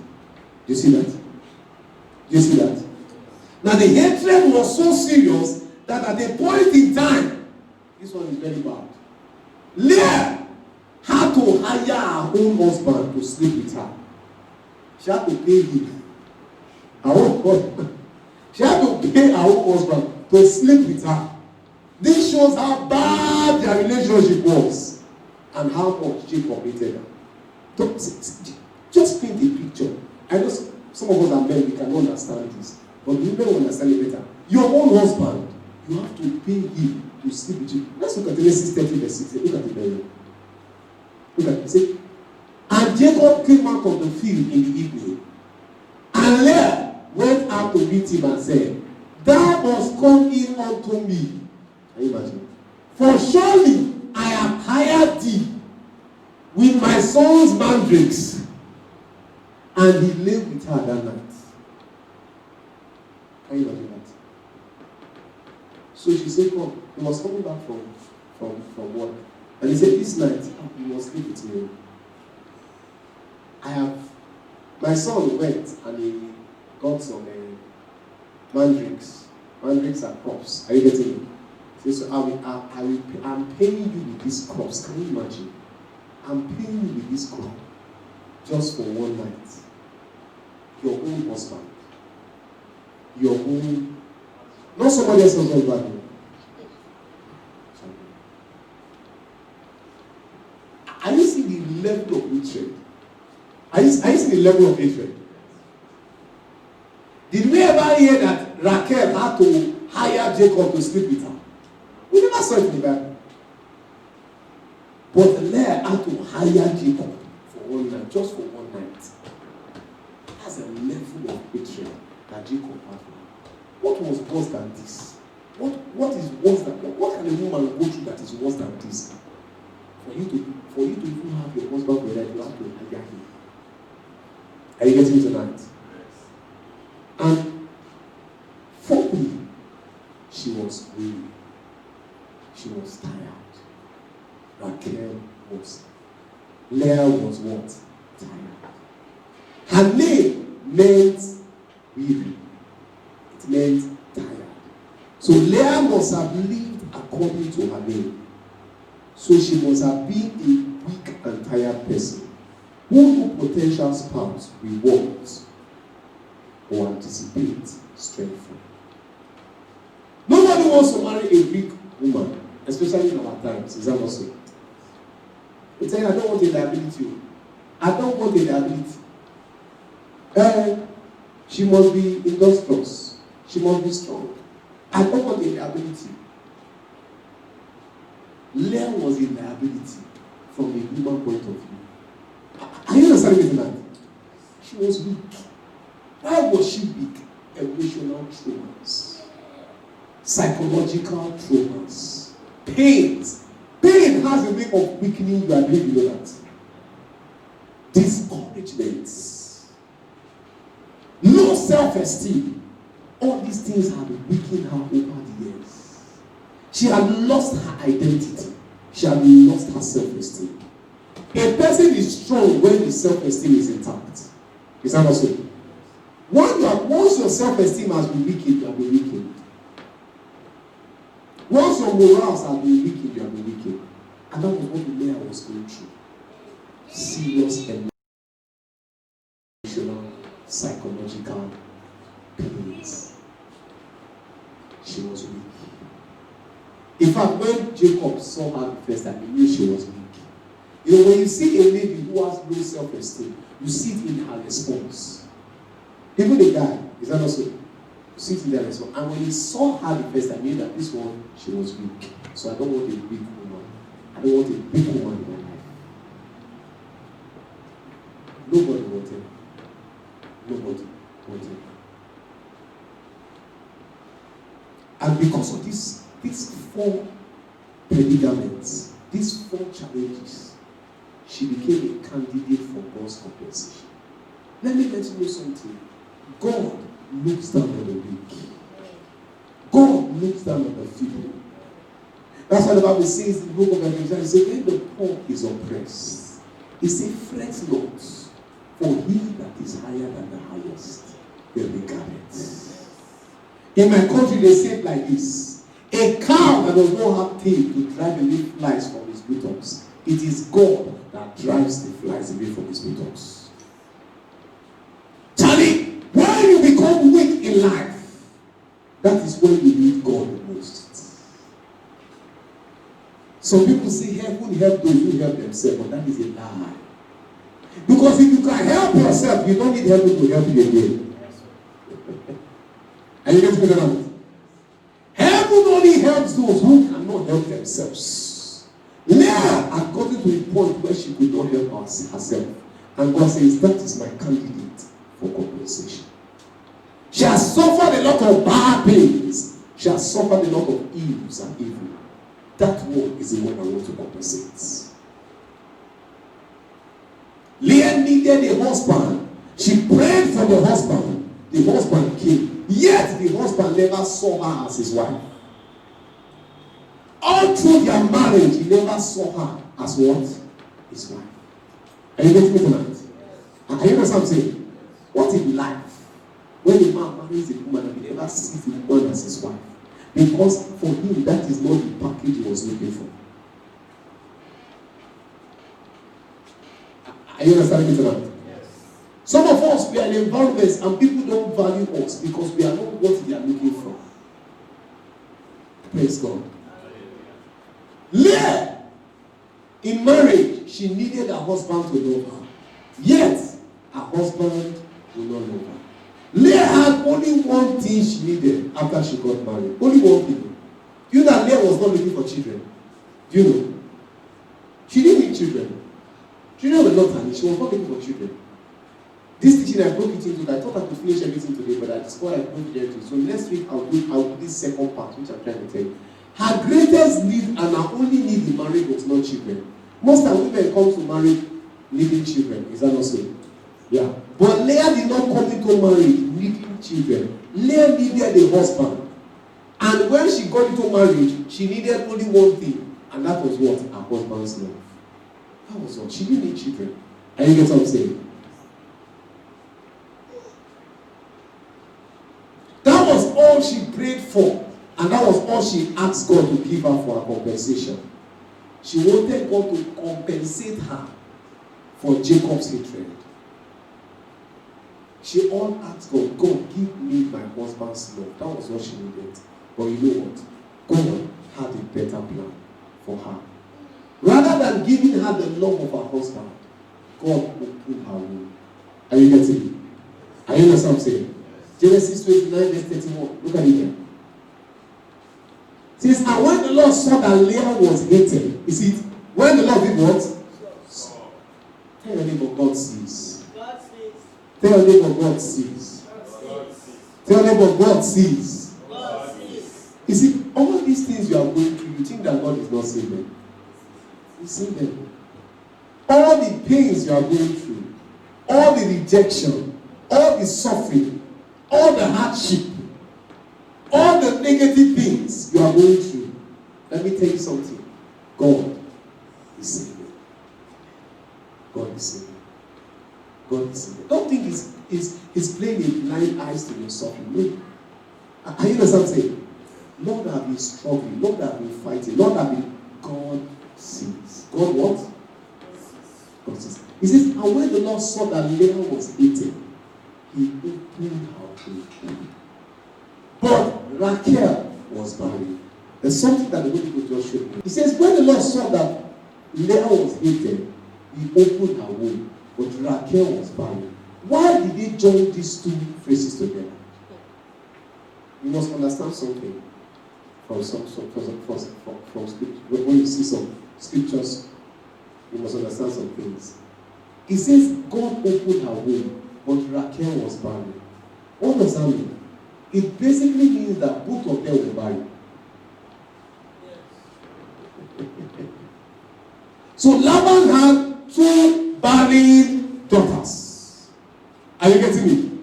you see that? Do you see that? Now the hatred was so serious that at a point in time, this one is very bad. Leah had to hire her own husband to sleep with her. She had to pay him. Her own husband. She had to pay her own husband to sleep with her. This shows how bad their relationship was and how much Jacob hated her. Just paint a picture. I know some of us are men, we can understand this. But women will understand it better. Your own husband, you have to pay him to sleep with you. Let's look at Genesis 30 verse 16. Look at it very well. Look at it. See? And Jacob came out of the field in the evening. And Leah went out to meet him and said, Thou must come in unto me. Can you imagine? For surely I have hired thee with my son's mandrakes. And he lay with her that night. Can you imagine that? So she said, Come. He was coming back from work. And he said, This night, you must sleep with me. My son went and he got some mandrakes. Mandrakes are crops. Are you getting it? So I'm paying you with these crops. Can you imagine? I'm paying you with this crop just for one night. Your own husband. Your own. Not somebody else's husband. Are you seeing the level of hatred? Are you seeing the level of hatred? Did we ever hear that Rachel had to hire Jacob to sleep with her? We never saw it in the Bible. But Leah had to hire Jacob for one night, just for one night. That's a level of hatred that Jacob had. What was worse than this? What is worse than what can a woman go through that is worse than this? For you to even have your husband for that, you have to hire him. Are you getting tonight? And for me, she was weary. She was tired. Rachel was. Leah was what? Tired. Her name meant weary. It meant tired. So Leah must have lived according to her name. So she must have been a weak and tired person who no potential spouse will want or anticipate strength from. Nobody wants to marry a weak woman, especially in our times. Is that not so? They say, I don't want a liability. I don't want a liability. She must be industrious. She must be strong. I don't want a liability. Leah was a liability from a human point of view. Are you understanding me tonight? She was weak. Why was she weak? Emotional traumas, psychological traumas, pains. Pain has a way of weakening you, and you know that. Discouragements, low self-esteem. All these things have weakened her over the years. She had lost her identity. She had lost her self-esteem. A person is strong when his self-esteem is intact. Is that not so? Once your self-esteem has been weakened, you have been weakened. Once your morals have been weakened, you have been weakened. And that was what Leah was going through. Serious emotional, psychological pains. She was weak. In fact, when Jacob saw her the first time, he knew she was weak. You know, when you see a lady who has low self-esteem, you see it in her response. Even a guy, is that not so? You see it in their response. And when he saw her the first time, he knew that this one, she was weak. So I don't want a weak woman. I don't want a big woman in my life. Nobody wanted. Nobody wanted. And because of these four predicaments, these four challenges, she became a candidate for God's compensation. Let me let you know something. God looks down on the weak. God looks down on the feeble. That's what the Bible says in the book of Ephesians. It says, when the poor is oppressed, it says, fret not, for he that is higher than the highest will regard it. In my country, they say it like this. A cow that does not have tail to drive away flies from his buttocks. It is God that drives the flies away from his buttocks. life, that is when you need God the most. Some people say heaven help those who help themselves, but that is a lie. Because if you can help yourself, you don't need heaven to help you again. Are you getting me now? Heaven only helps those who cannot help themselves. Leah had gotten to a point where she could not help herself. And God says, that is my candidate for compensation. She has suffered a lot of bad pains. She has suffered a lot of ills and evil. That one is the one I want to compensate. Leah needed a husband. She prayed for the husband. The husband came. Yet the husband never saw her as his wife. All through their marriage, he never saw her as what? His wife. Are you getting me tonight? Are you understand what I'm saying? What in life? When a man marries a woman and he never sees the woman as his wife. Because for him, that is not the package he was looking for. Are you understanding me tonight? Yes. Some of us, we are in environments and people don't value us because we are not what they are looking for. Praise God. Leah, in marriage, she needed her husband to love her. Yet, her husband will not love her. Leah had only one thing she needed after she got married. Only one thing. You know that Leah was not looking for children. Do you know? She didn't need children. Children were not her. She was not looking for children. This teaching I broke it into. I thought I could finish everything today, but I discovered I broke it into. So next week I'll do this second part, which I'm trying to tell you. Her greatest need and her only need in marriage was not children. Most of women come to marriage needing children. Is that not so? Yeah. But Leah did not come into marriage needing children. Leah needed a husband. And when she got into marriage, she needed only one thing. And that was what? Her husband's love. That was all. She didn't need children. Are you get what I'm saying? That was all she prayed for. And that was all she asked God to give her for her compensation. She wanted God to compensate her for Jacob's hatred. She all asked God, God, give me my husband's love. That was what she needed. But you know what? God had a better plan for her. Rather than giving her the love of her husband, God opened her womb. Are you getting me? Are you understand what I'm saying? Genesis 29, verse 31. Look at it here. It says, and when the Lord saw that Leah was hated, you see, when the Lord did what? Tell your neighbor, God sees. God sees. Tell your neighbor, God sees. Tell your neighbor, God sees. God sees. You see, all these things you are going through, you think that God is not seeing them. He's seeing them. All the pains you are going through, all the rejection, all the suffering, all the hardship, all the negative things you are going through, let me tell you something. God is seeing them. God is seeing them. God is seeing them. Don't think he's playing a blind eyes to your suffering. No. Are you understand what I'm saying? Lord, I've been struggling. Lord, I've been fighting. Lord, I've been. God sees. God what? God sees. He says, and when the Lord saw that Leah was eaten, he opened her womb. But Rachel was barren. There's something that the Holy Ghost just showed me. He says, when the Lord saw that Leah was hated, he opened her womb. But Rachel was barren. Why did he join these two phrases together? You must understand something from scripture. When you see some scriptures, you must understand some things. He says God opened her womb, but Rachel was barren. What does that mean? It basically means that both of them were barren. So Laban had two barren daughters. Are you getting me?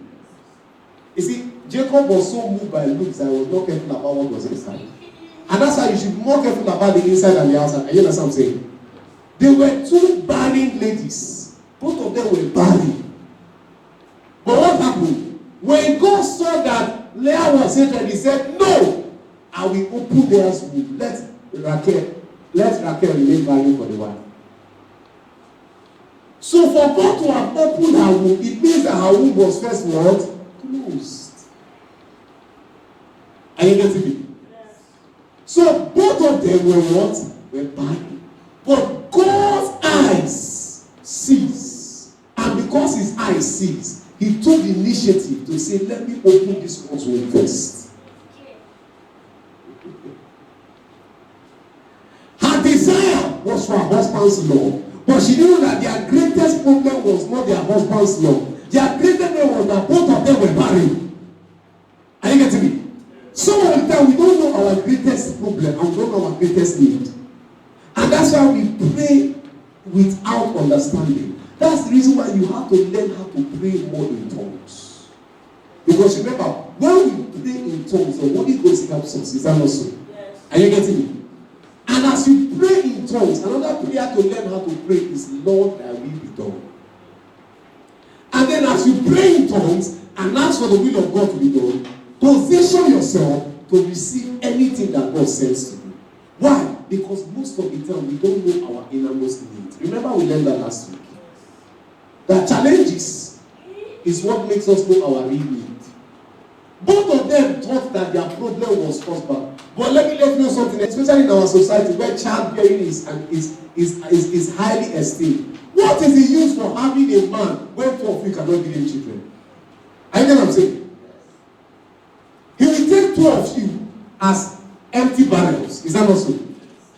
You see, Jacob was so moved by looks that he was not careful about what was inside. And that's why you should be more careful about the inside and the outside. Are you understand what I'm saying? There were two barren ladies. Both of them were barren. But what happened? When God saw that Leah was hated, he said, no, I will open Leah's womb. Let Rachel remain barren for the while. So for God to have opened her womb, it means that her womb was first what? Closed. Are you getting me? Yes. So both of them were what? Were barren. But God's eyes sees. And because his eyes sees, he took the initiative to say, let me open this one's womb first. Her desire was for her husband's love. But she knew that their greatest problem was not their husband's love. Their greatest problem was that both of them were barren. Are you getting me? Some of the time we don't know our greatest problem and we don't know our greatest need. And that's why we pray without understanding. That's the reason why you have to learn how to pray more in tongues. Because remember, when we pray in tongues, the Holy Ghost helps us. Is that not so? Yes. Are you getting me? And as you pray in tongues, another prayer to learn how to pray is, Lord, thy will be done. And then as you pray in tongues and ask for the will of God to be done, position yourself to receive anything that God sends to you. Why? Because most of the time we don't know our innermost needs. Remember we learned that last week. That challenges is what makes us know our real need. Both of them thought that their problem was husband. But let me let you know something, especially in our society where childbearing is highly esteemed. What is the use for having a man when two of you cannot give him children? I know what I'm saying. He will take two of you as empty barrels. Is that not so?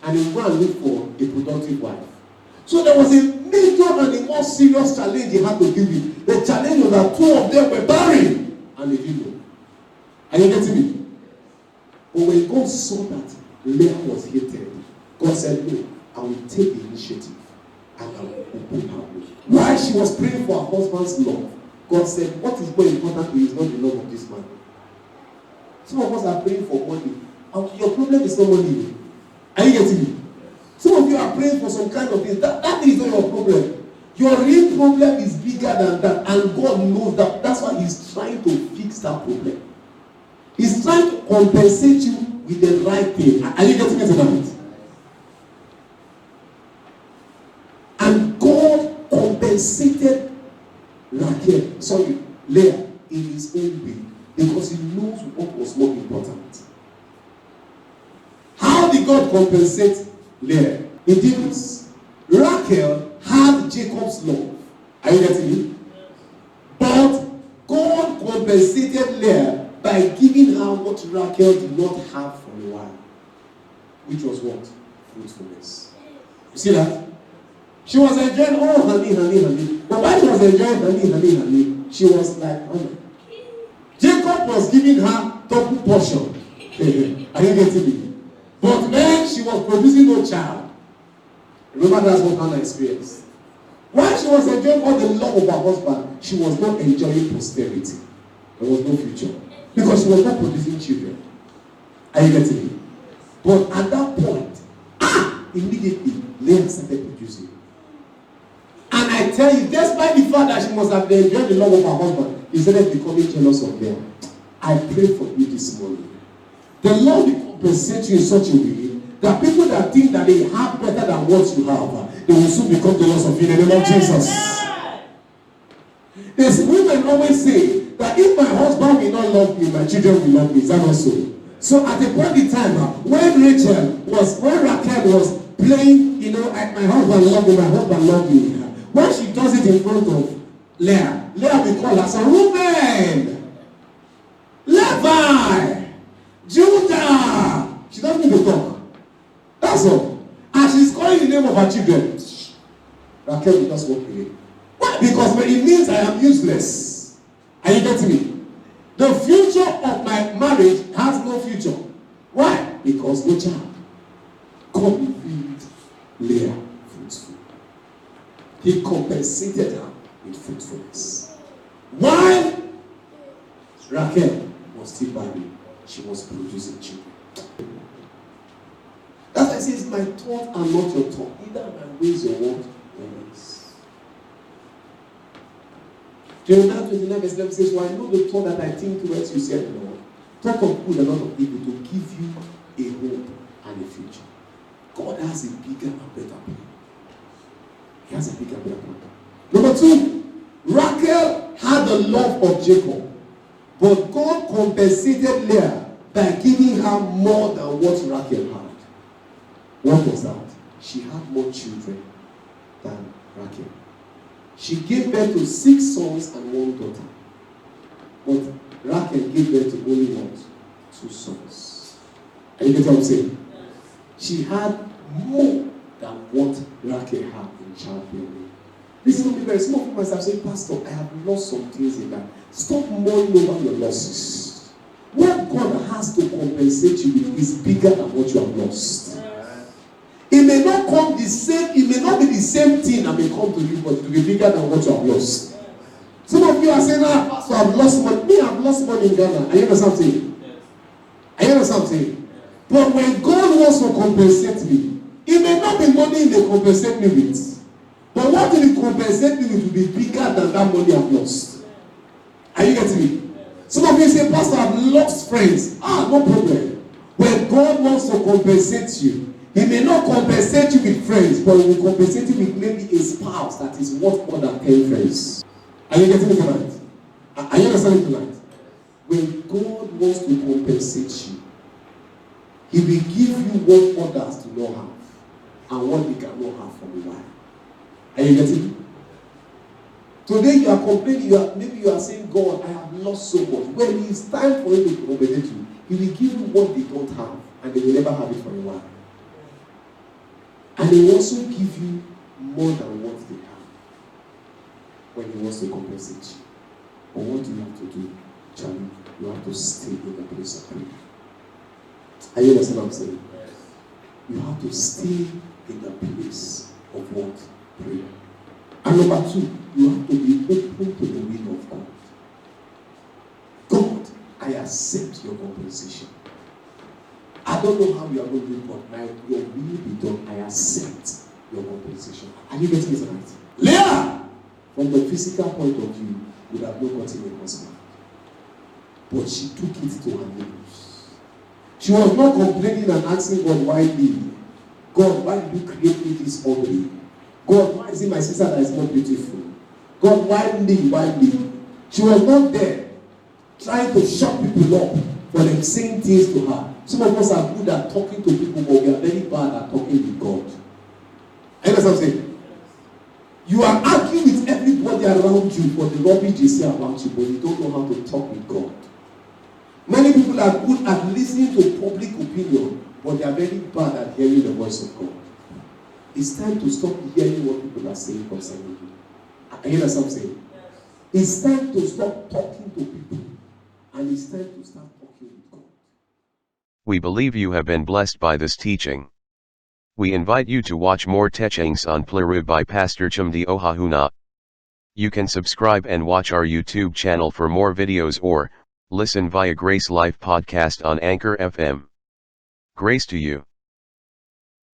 And he will go and look for a productive wife. So there was a major and a more serious challenge he had to deal with. The challenge was that two of them were barren and they didn't know. Are you getting me? But when God saw that Leah was hated, God said, no, I will take the initiative and I will open her way. While she was praying for her husband's love, God said, what is more important to you is not the love of this man. Some of us are praying for money. Your problem is not money. Are you getting me? Some of you are praying for some kind of thing. That is not your problem. Your real problem is bigger than that. And God knows that. That's why he's trying to fix that problem. He's trying to compensate you with the right thing. Are you getting it tonight? And God compensated Leah in his own way. Because he knows what was more important. How did God compensate Leah? He did this. Rachel had Jacob's love. Are you getting me? But God compensated Leah by giving her what Rachel did not have for a while. Which was what? Fruitfulness. You see that? She was enjoying, oh, honey. But while she was enjoying honey, she was like, honey. Jacob was giving her double portion. Are you getting me? But then she was producing no child. Remember that's what Hannah experienced. While she was enjoying all the love of her husband, she was not enjoying prosperity. There was no future. Because she was not producing children. Are you getting me? But at that point, immediately, Leah started producing. And I tell you, despite the fact that she must have enjoyed the love of her husband, he started becoming jealous of them. I pray for you this morning. The Lord will compensate you in such a way that people that think that they have better than what you have, they will soon become jealous of you in the name of Jesus. There's women always say that if my husband will not love me, my children will love me. Is that not so? So at a point in time, when Raquel was playing, my husband loved me. When she does it in front of Leah will call her son, Reuben, Levi, Judah. She doesn't need to talk. That's all. And she's calling the name of her children. Raquel will just walk away. Why? Because it means I am useless. Are you getting me? The future of my marriage has no future. Why? Because no child. God made Leah fruitful. He compensated her with fruitfulness. While Raquel was still barren, she was producing children. That's why it says, my thoughts are not your thoughts. Either my ways your what? Your ways. Jeremiah 29 verse 11 says, well, I know the thought that I think towards you, said the Lord. Thought of good and not of evil, to give you a hope and a future. God has a bigger and better plan. He has a bigger and better plan. Number 2, Raquel had the love of Jacob. But God compensated Leah by giving her more than what Rachel had. What was that? She had more children than Rachel. She gave birth to 6 sons and 1 daughter. But Rachel gave birth to only what? 2 sons. Are you getting what I'm saying? She had more than what Rachel had in childbearing. Listen to me very. Some of you must have said, Pastor, I have lost some things in life. Stop mourning over your losses. What God has to compensate you with is bigger than what you have lost. It may not come the same, it may not be the same thing that may come to you, but it will be bigger than what you have lost. Some of you are saying, Pastor, I've lost money. Me, I've lost money in Ghana. Are you understand something? Are you understand something? But when God wants to compensate me, it may not be money He may compensate me with. But what He will compensate me with will be bigger than that money I've lost. Are you getting me? Some of you say, Pastor, I've lost friends. No problem. When God wants to compensate you, He may not compensate you with friends, but He will compensate you with maybe a spouse that is worth more than 10 friends. Are you getting me tonight? Are you understanding tonight? When God wants to compensate you, He will give you what others do not have and what they cannot have for a while. Are you getting me? Today you are complaining, maybe you are saying, God, I have lost so much. When it's time for Him to compensate you, He will give you what they don't have and they will never have it for a while. And He will also give you more than what they have when He wants to compensate you. But what do you have to do, Charlie? You have to stay in the place of prayer. Are you understand what I'm saying? You have to stay in the place of what? Prayer. And number 2, you have to be open to the will of God. God, I accept your compensation. I don't know how you are going to do it, but your will be done. I accept your compensation. Are you getting it right? Leah, from the physical point of view, would have not gotten a husband. But she took it to her neighbors. She was not complaining and asking God, why me? God, why did you create me this ugly? God, why is it my sister that is more beautiful? God, why me? Why me? She was not there trying to shut people up for them saying things to her. Some of us are good at talking to people, but we are very bad at talking with God. I understand what I'm saying? You are arguing with everybody around you for the rubbish they say about you, but you don't know how to talk with God. Many people are good at listening to public opinion, but they are very bad at hearing the voice of God. It's time to stop hearing what people are saying concerning you. I hear what I'm saying. It's time to stop talking to people, and it's time to start talking with God. We believe you have been blessed by this teaching. We invite you to watch more teachings on Plurib by Pastor Chumdi Ohahuna. You can subscribe and watch our YouTube channel for more videos or listen via Grace Life podcast on Anchor FM. Grace to you.